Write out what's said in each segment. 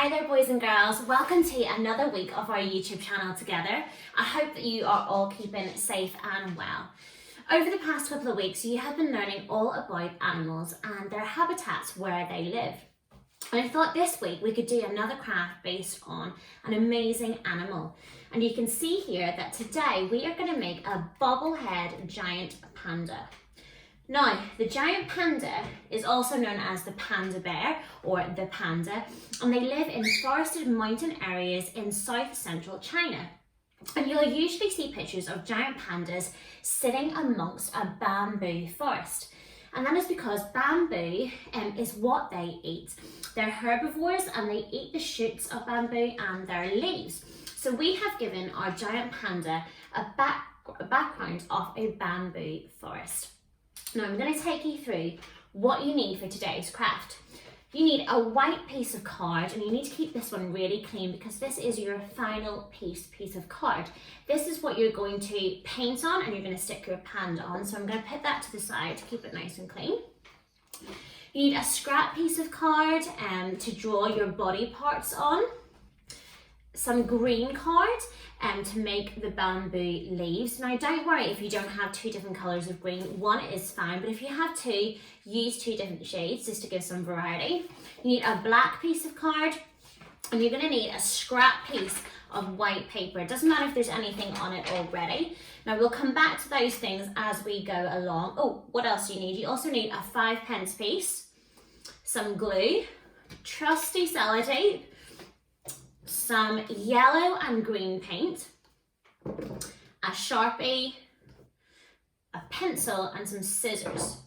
Hi there boys and girls, welcome to another week of our YouTube channel together. I hope that you are all keeping safe and well. Over the past couple of weeks you have been learning all about animals and their habitats where they live. And I thought this week we could do another craft based on an amazing animal. And you can see here that today we are going to make a bobblehead giant panda. Now, the giant panda is also known as the panda bear or the panda, and they live in forested mountain areas in south central China. And you'll usually see pictures of giant pandas sitting amongst a bamboo forest. And that is because bamboo is what they eat. They're herbivores and they eat the shoots of bamboo and their leaves. So we have given our giant panda a background of a bamboo forest. Now I'm going to take you through what you need for today's craft. You need a white piece of card, and you need to keep this one really clean because this is your final piece of card. This is what you're going to paint on and you're going to stick your panda on. So I'm going to put that to the side to keep it nice and clean. You need a scrap piece of card to draw your body parts on. Some green card to make the bamboo leaves. Now don't worry if you don't have two different colours of green, one is fine, but if you have two, use two different shades just to give some variety. You need a black piece of card and you're going to need a scrap piece of white paper. It doesn't matter if there's anything on it already. Now we'll come back to those things as we go along. Oh, what else do you need? You also need a 5p piece, some glue, trusty sellotape, some yellow and green paint, a Sharpie, a pencil and some scissors.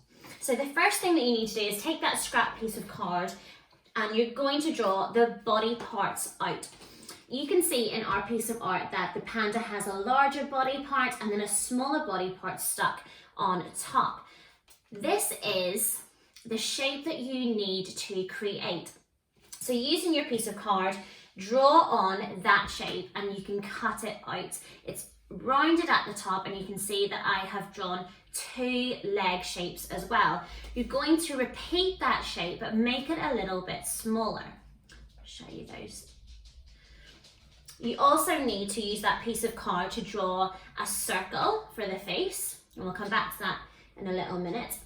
So the first thing that you need to do is take that scrap piece of card and you're going to draw the body parts out. You can see in our piece of art that the panda has a larger body part and then a smaller body part stuck on top. This is the shape that you need to create. So using your piece of card, draw on that shape and you can cut it out. It's rounded at the top and you can see that I have drawn two leg shapes as well. You're going to repeat that shape but make it a little bit smaller. I'll show you those. You also need to use that piece of card to draw a circle for the face, and we'll come back to that in a little minute.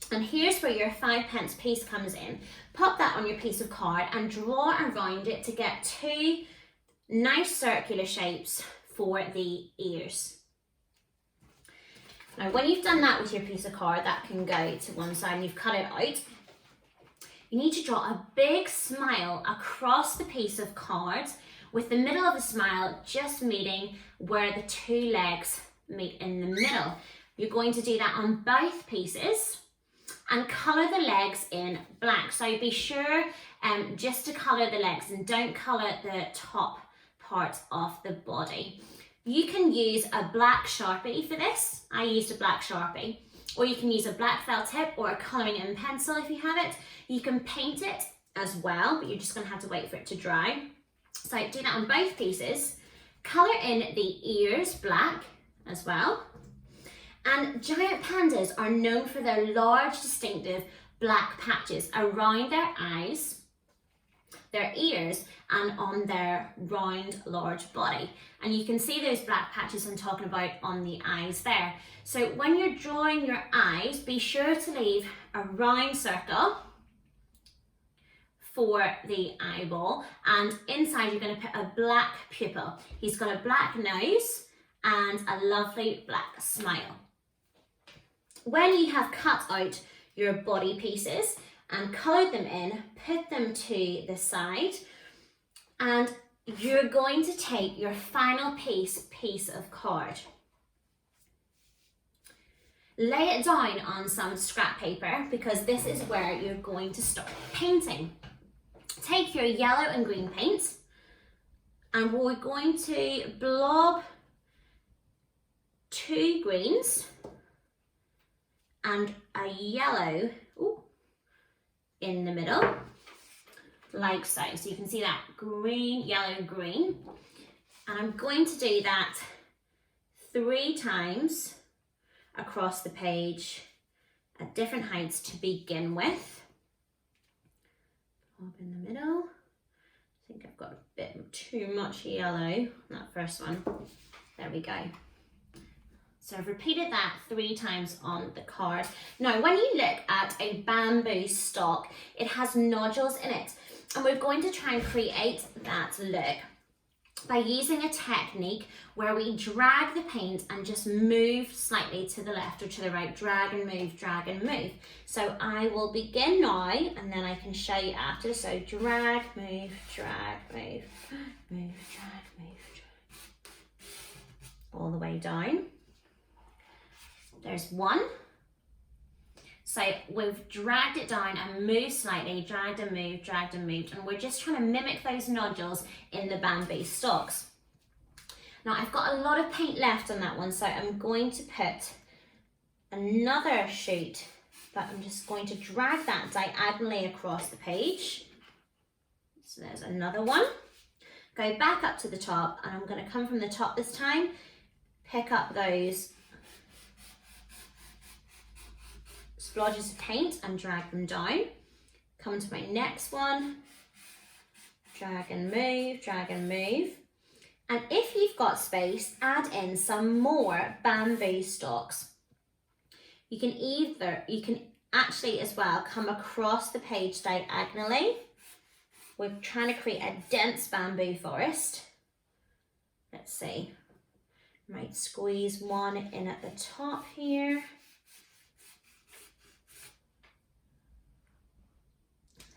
And here's where your 5p piece comes in. Pop that on your piece of card and draw around it to get two nice circular shapes for the ears. Now when you've done that with your piece of card, that can go to one side and you've cut it out. You need to draw a big smile across the piece of card with the middle of the smile just meeting where the two legs meet in the middle. You're going to do that on both pieces and colour the legs in black. So be sure just to colour the legs and don't colour the top part of the body. You can use a black Sharpie for this. I used a black Sharpie. Or you can use a black felt tip or a colouring in pencil if you have it. You can paint it as well, but you're just going to have to wait for it to dry. So do that on both pieces. Colour in the ears black as well. And giant pandas are known for their large, distinctive black patches around their eyes, their ears, and on their round, large body. And you can see those black patches I'm talking about on the eyes there. So when you're drawing your eyes, be sure to leave a round circle for the eyeball, and inside you're going to put a black pupil. He's got a black nose and a lovely black smile. When you have cut out your body pieces and coloured them in, put them to the side, and you're going to take your final piece of card. Lay it down on some scrap paper because this is where you're going to start painting. Take your yellow and green paint and we're going to blob two greens and a yellow in the middle, like so. So you can see that green, yellow, green. And I'm going to do that 3 times across the page at different heights to begin with. Up in the middle, think I've got a bit too much yellow on that first one. There we go. So I've repeated that 3 times on the card. Now, when you look at a bamboo stalk, it has nodules in it. And we're going to try and create that look by using a technique where we drag the paint and just move slightly to the left or to the right, drag and move, drag and move. So I will begin now and then I can show you after. So drag, move, drag, move, move, drag, move, drag. All the way down. There's 1. So we've dragged it down and moved slightly, dragged and moved, and we're just trying to mimic those nodules in the bamboo stalks. Now I've got a lot of paint left on that one, so I'm going to put another sheet, but I'm just going to drag that diagonally across the page. So there's another one. Go back up to the top, and I'm going to come from the top this time, pick up those splodges of paint and drag them down. Come to my next one, drag and move, drag and move. And if you've got space, add in some more bamboo stalks. You can actually as well come across the page diagonally. We're trying to create a dense bamboo forest. Let's see, might squeeze one in at the top here.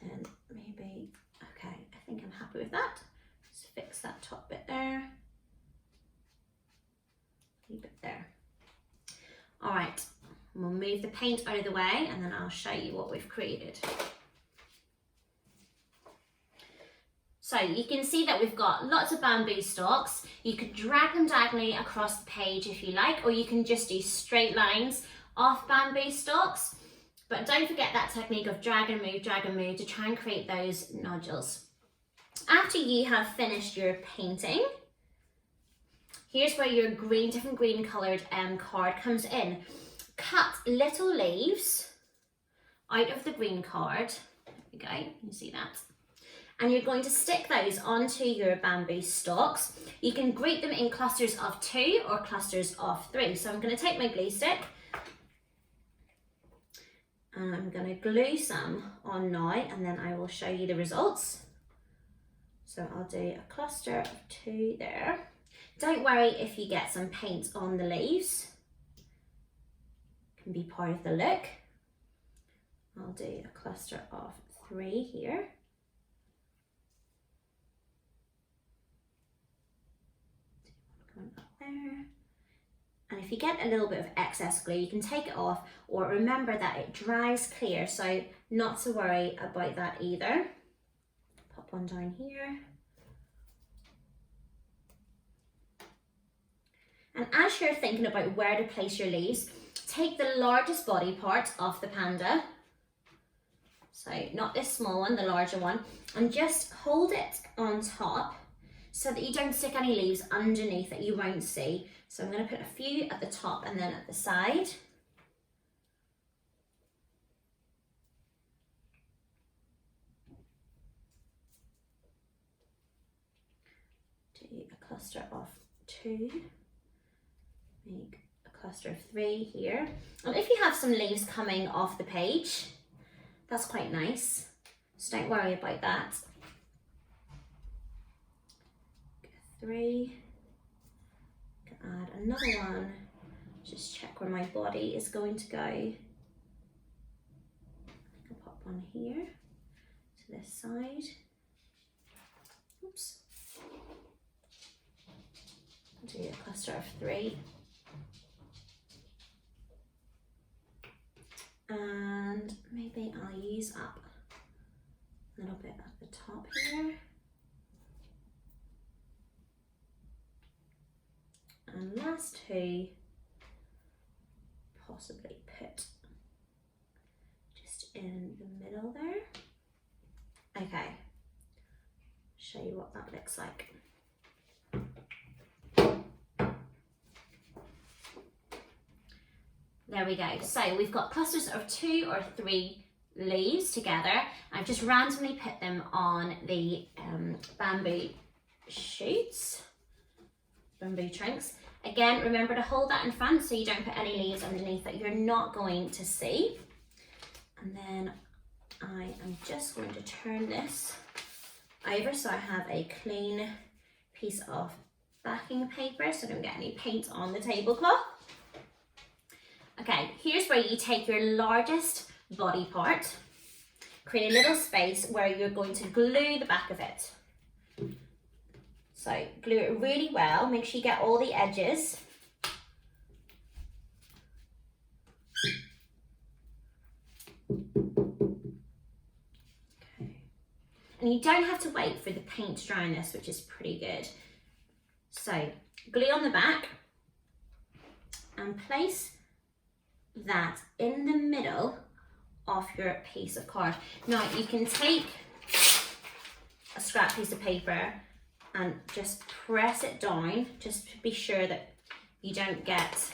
And maybe, okay, I think I'm happy with that. Just fix that top bit there. Leave it there. All right, we'll move the paint out of the way and then I'll show you what we've created. So you can see that we've got lots of bamboo stalks. You could drag them diagonally across the page if you like, or you can just do straight lines off bamboo stalks. But don't forget that technique of drag and move to try and create those nodules. After you have finished your painting, here's where your different green coloured card comes in. Cut little leaves out of the green card. There we go, you see that. And you're going to stick those onto your bamboo stalks. You can group them in clusters of 2 or clusters of 3. So I'm going to take my glue stick and I'm going to glue some on now and then I will show you the results. So I'll do a cluster of 2 there. Don't worry if you get some paint on the leaves. It can be part of the look. I'll do a cluster of 3 here. Going up there. And if you get a little bit of excess glue, you can take it off, or remember that it dries clear, so not to worry about that either. Pop one down here. And as you're thinking about where to place your leaves, take the largest body part of the panda, so not this small one, the larger one, and just hold it on top so that you don't stick any leaves underneath that you won't see. So I'm going to put a few at the top and then at the side. Do a cluster of 2. Make a cluster of 3 here. And if you have some leaves coming off the page, that's quite nice. So don't worry about that. 3. Add another one. Just check where my body is going to go. I'll pop one here to this side. Oops. I'll do a cluster of 3. And maybe I'll use up a little bit at the top here. And last 2, possibly put just in the middle there. Okay, show you what that looks like. There we go. So we've got clusters of 2 or 3 leaves together. I've just randomly put them on the bamboo shoots, bamboo trunks. Again, remember to hold that in front so you don't put any leaves underneath that you're not going to see. And then I am just going to turn this over so I have a clean piece of backing paper so I don't get any paint on the tablecloth. Okay, here's where you take your largest body part, create a little space where you're going to glue the back of it. So glue it really well, make sure you get all the edges. Okay. And you don't have to wait for the paint to dry on this, which is pretty good. So glue on the back and place that in the middle of your piece of card. Now you can take a scrap piece of paper and just press it down, just to be sure that you don't get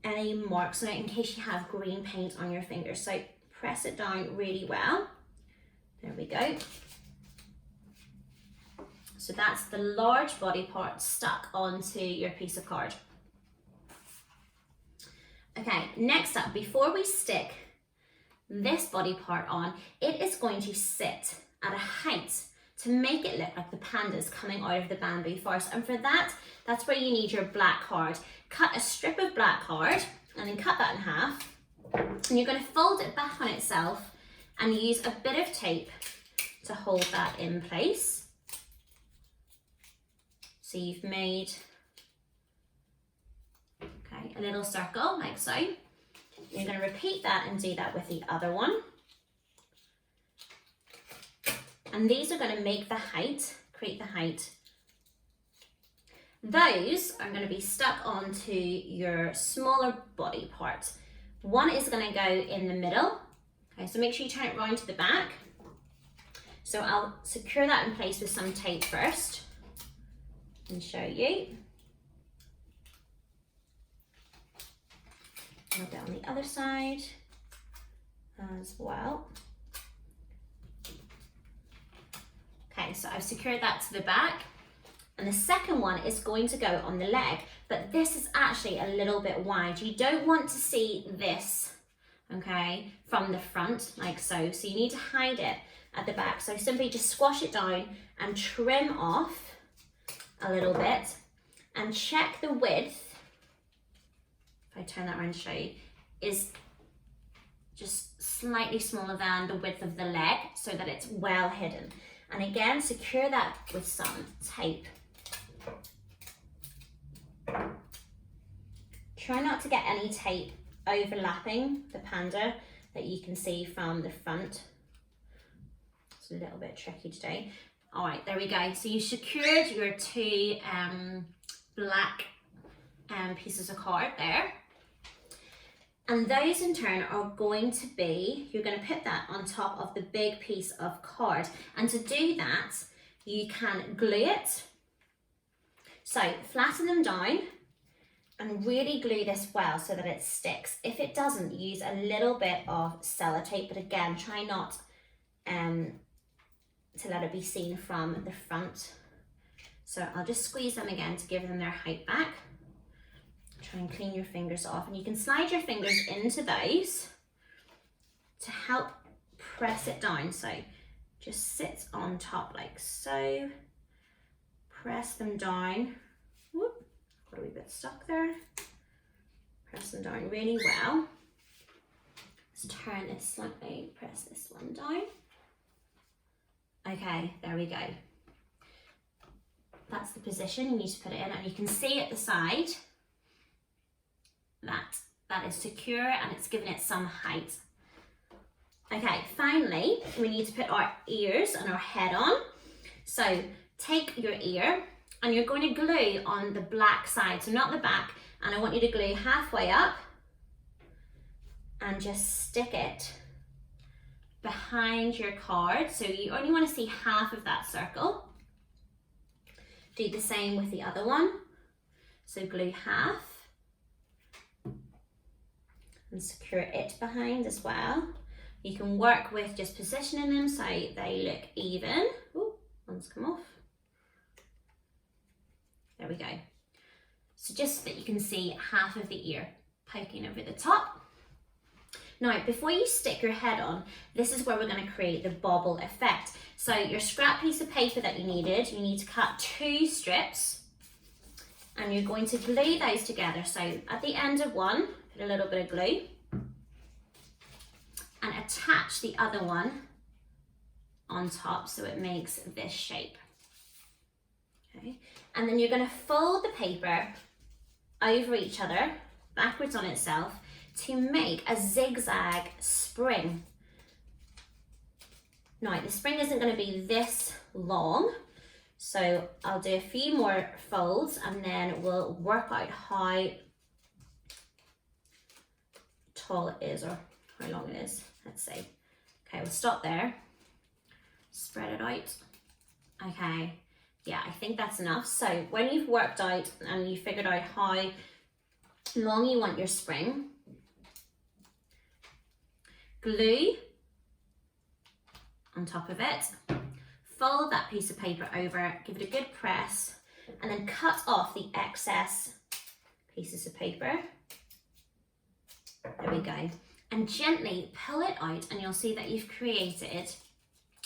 any marks on it in case you have green paint on your fingers. So press it down really well. There we go. So that's the large body part stuck onto your piece of card. Okay, next up, before we stick this body part on, it is going to sit at a height to make it look like the panda is coming out of the bamboo forest. And for that, that's where you need your black card. Cut a strip of black card and then cut that in half. And you're going to fold it back on itself and use a bit of tape to hold that in place. So you've made a little circle like so. You're going to repeat that and do that with the other one. And these are going to make the height, create the height. Those are going to be stuck onto your smaller body part. One is going to go in the middle. Okay, so make sure you turn it round to the back. So I'll secure that in place with some tape first and show you. A little bit on the other side as well. Okay, so I've secured that to the back, and the second one is going to go on the leg, but this is actually a little bit wide. You don't want to see this, okay, from the front like so. So you need to hide it at the back. So simply just squash it down and trim off a little bit and check the width. If I turn that around to show you, is just slightly smaller than the width of the leg so that it's well hidden. And again, secure that with some tape. Try not to get any tape overlapping the panda that you can see from the front. It's a little bit tricky today. All right, there we go. So you secured your two black pieces of card there. And those in turn are going to be, you're going to put that on top of the big piece of card. And to do that, you can glue it. So flatten them down and really glue this well so that it sticks. If it doesn't, use a little bit of sellotape, but again, try not to let it be seen from the front. So I'll just squeeze them again to give them their height back. Try and clean your fingers off, and you can slide your fingers into those to help press it down. So just sit on top like so, press them down. Whoop, got a wee bit stuck there. Press them down really well. Let's turn this slightly, press this one down. Okay, there we go. That's the position you need to put it in, and you can see at the side that is secure and it's given it some height. Okay, finally, we need to put our ears and our head on. So take your ear and you're going to glue on the black side, so not the back, and I want you to glue halfway up and just stick it behind your card. So you only want to see half of that circle. Do the same with the other one. So glue half. and secure it behind as well. You can work with just positioning them so they look even. Ooh, one's come off. There we go. So just so that you can see half of the ear poking over the top. Now, before you stick your head on, this is where we're going to create the bobble effect. So your scrap piece of paper that you need to cut 2 strips, and you're going to glue those together. So at the end of one, put a little bit of glue and attach the other one on top so it makes this shape. Okay, and then you're going to fold the paper over each other, backwards on itself, to make a zigzag spring. Now, the spring isn't going to be this long, so I'll do a few more folds and then we'll work out how tall it is or how long it is. Let's see. Okay, we'll stop there. Spread it out. Okay, yeah, I think that's enough. So when you've worked out and you figured out how long you want your spring, glue on top of it, fold that piece of paper over, give it a good press, and then cut off the excess pieces of paper. There we go. And gently pull it out and you'll see that you've created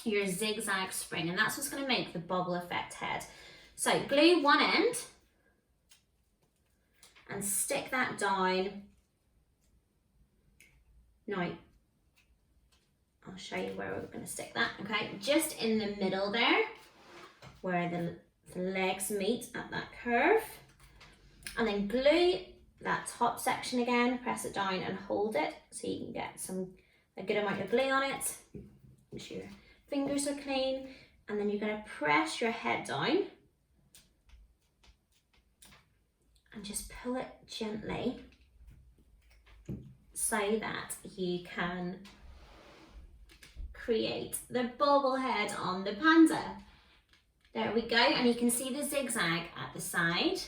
your zigzag spring, and that's what's going to make the bobble effect head. So glue one end and stick that down. Now, I'll show you where we're going to stick that, okay? Just in the middle there, where the legs meet at that curve. And then glue that top section again, press it down and hold it so you can get a good amount of glue on it. Make sure your fingers are clean. And then you're going to press your head down and just pull it gently so that you can create the bobble head on the panda. There we go, and you can see the zigzag at the side.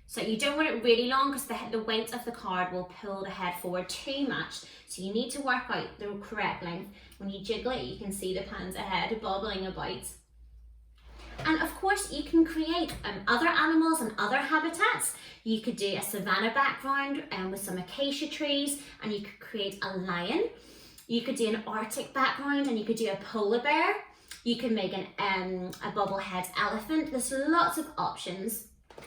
So you don't want it really long because the weight of the card will pull the head forward too much. So you need to work out the correct length. When you jiggle it, you can see the panda head bobbling about. And of course, you can create other animals and other habitats. You could do a savanna background with some acacia trees, and you could create a lion. You could do an Arctic background, and you could do a polar bear. You can make a bobblehead elephant. There's lots of options.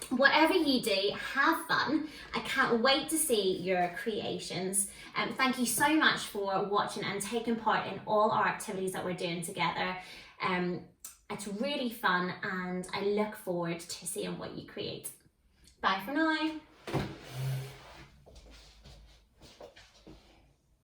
Whatever you do, have fun. I can't wait to see your creations. Thank you so much for watching and taking part in all our activities that we're doing together. It's really fun, and I look forward to seeing what you create. Bye for now.